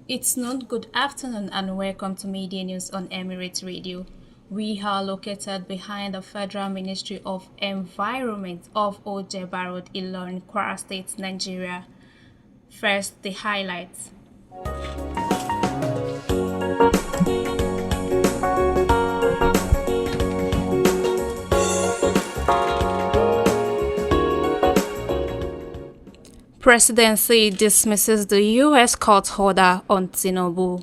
It's not good afternoon and welcome to Media News on Emirate Radio. We are located behind the Federal Ministry of Environment of Ojeba Road, Ilorin, Kwara State, Nigeria. First, the highlights. Presidency dismisses the U.S. court order on Tinubu.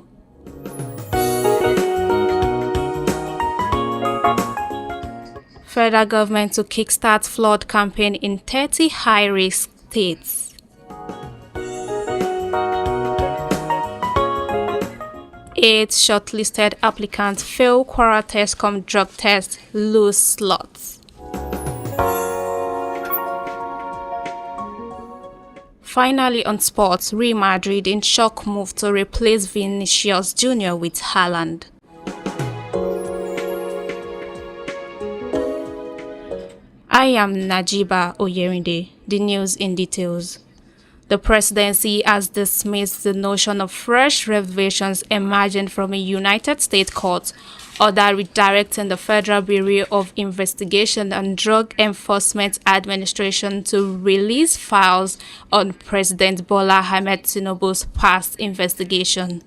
Federal government to kickstart flood campaign in 30 high-risk states. Eight shortlisted applicants fail Kwara Tescom drug test, lose slots. Finally on sports, Real Madrid in shock move to replace Vinicius Jr. with Haaland. I am Najeebah Oyerinde. The news in details. The presidency has dismissed the notion of fresh revelations emerging from a United States court order redirecting the Federal Bureau of Investigation and Drug Enforcement Administration to release files on President Bola Ahmed Tinubu's past investigation.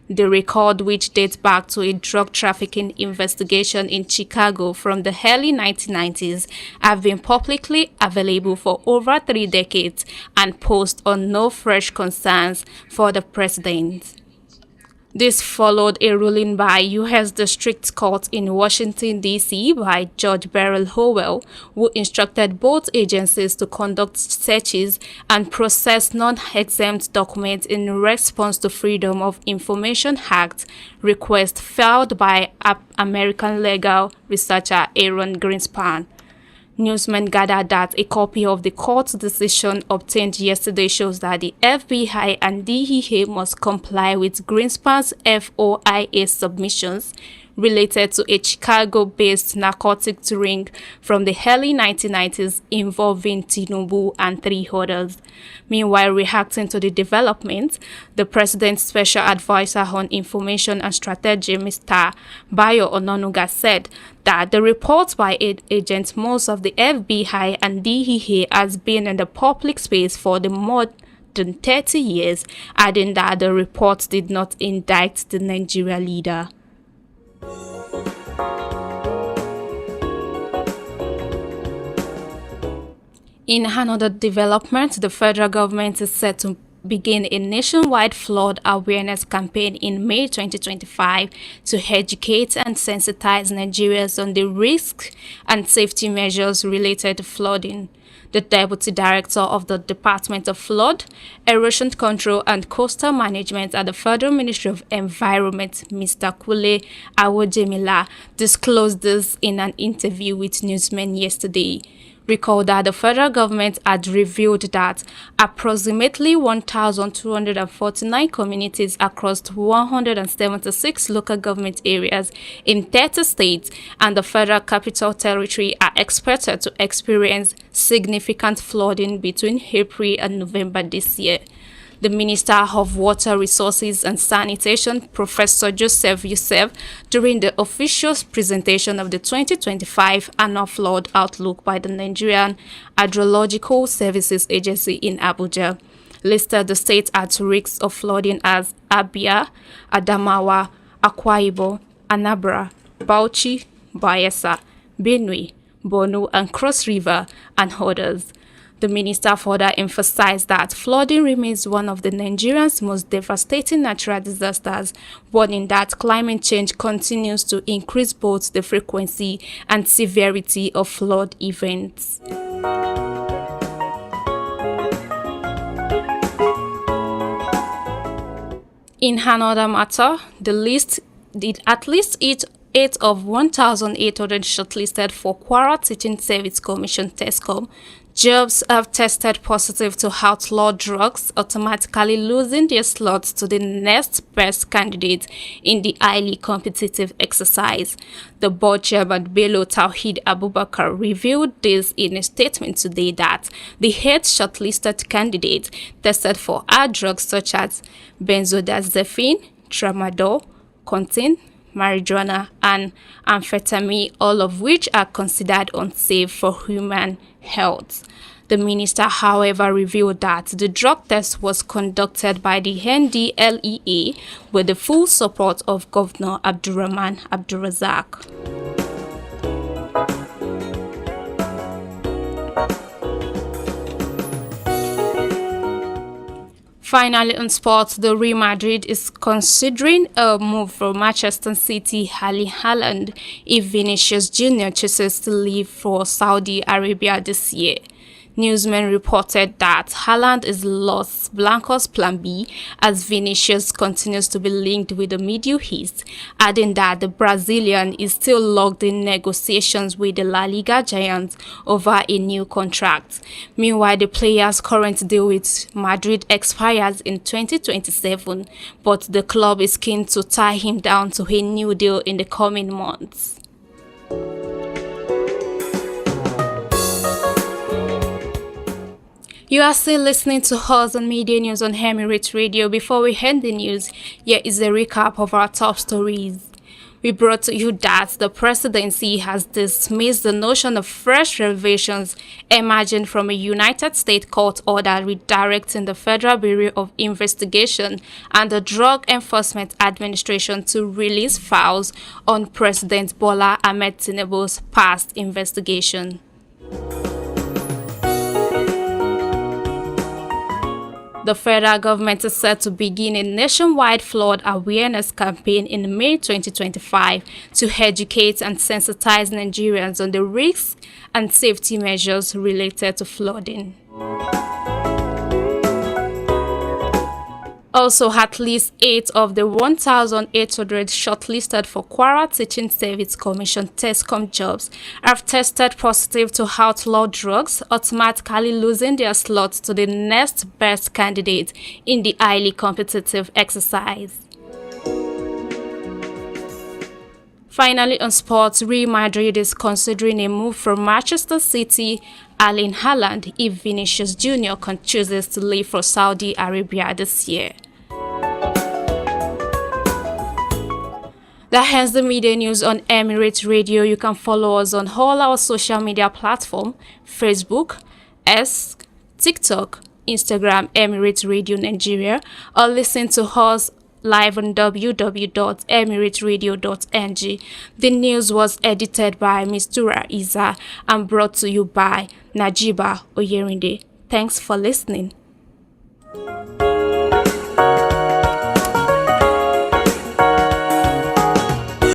The record, which dates back to a drug trafficking investigation in Chicago from the early 1990s, have been publicly available for over 3 decades and posed on no fresh concerns for the president. This followed a ruling by U.S. District Court in Washington, D.C. by Judge Beryl Howell, who instructed both agencies to conduct searches and process non-exempt documents in response to Freedom of Information Act request filed by American legal researcher Aaron Greenspan. Newsmen gathered that a copy of the court's decision obtained yesterday shows that the FBI and DEA must comply with Greenspan's FOIA submissions related to a Chicago-based narcotics ring from the early 1990s involving Tinubu and 3 others. Meanwhile, reacting to the development, the president's special advisor on information and strategy, Mr. Bayo Ononuga, said that the reports by agents, most of the FBI and DEA has been in the public space for the more than 30 years, adding that the reports did not indict the Nigeria leader. In another development, the federal government is set to begin a nationwide flood awareness campaign in May 2025 to educate and sensitize Nigerians on the risks and safety measures related to flooding. The Deputy Director of the Department of Flood, Erosion Control and Coastal Management at the Federal Ministry of Environment, Mr. Kule Awojemila, disclosed this in an interview with newsmen yesterday. Recall that the federal government had revealed that approximately 1,249 communities across 176 local government areas in 30 states and the Federal Capital Territory are expected to experience significant flooding between April and November this year. The Minister of Water Resources and Sanitation, Professor Joseph Youssef, during the official presentation of the 2025 Annual Flood Outlook by the Nigerian Hydrological Services Agency in Abuja, listed the states at risk of flooding as Abia, Adamawa, Akwa Ibom, Anambra, Bauchi, Bayelsa, Benue, Borno, and Cross River, and others. The minister further emphasized that flooding remains one of the Nigerians' most devastating natural disasters, warning that climate change continues to increase both the frequency and severity of flood events. In another matter, the list did at least eight of 1,800 shortlisted for Kwara Teaching Service Commission TESCOM Jobs have tested positive to outlaw drugs, automatically losing their slots to the next best candidate in the highly competitive exercise. The board chairman Bello Tawhid Abubakar revealed this in a statement today that the 8 shortlisted candidates tested for hard drugs such as benzodiazepine, tramadol, cocaine, marijuana, and amphetamine, all of which are considered unsafe for human health. The minister, however, revealed that the drug test was conducted by the NDLEA with the full support of Governor Abdurrahman Abdulrazak. Finally, on sports, the Real Madrid is considering a move from Manchester City Erling Haaland if Vinicius Jr. chooses to leave for Saudi Arabia this year. Newsmen reported that Haaland is Los Blancos' plan B as Vinicius continues to be linked with the Middle East, adding that the Brazilian is still locked in negotiations with the La Liga giants over a new contract. Meanwhile, the player's current deal with Madrid expires in 2027, but the club is keen to tie him down to a new deal in the coming months. You are still listening to us on Media News on Emirate Radio. Before we end the news, here is a recap of our top stories. We brought to you that the presidency has dismissed the notion of fresh revelations emerging from a United States court order redirecting the Federal Bureau of Investigation and the Drug Enforcement Administration to release files on President Bola Ahmed Tinubu's past investigation. The federal government is set to begin a nationwide flood awareness campaign in May 2025 to educate and sensitize Nigerians on the risks and safety measures related to flooding. Also, at least 8 of the 1,800 shortlisted for Kwara Teaching Service Commission TESCOM jobs have tested positive to outlaw drugs, automatically losing their slots to the next best candidate in the highly competitive exercise. Finally, on sports, Real Madrid is considering a move from Manchester City Erling Haaland if Vinicius Jr. chooses to leave for Saudi Arabia this year. That ends the media news on Emirate Radio. You can follow us on all our social media platforms: Facebook, X, TikTok, Instagram, Emirate Radio Nigeria, or listen to us live on www.emirateradio.ng. The news was edited by Mistura Isa and brought to you by Najeebah Oyerinde. Thanks for listening.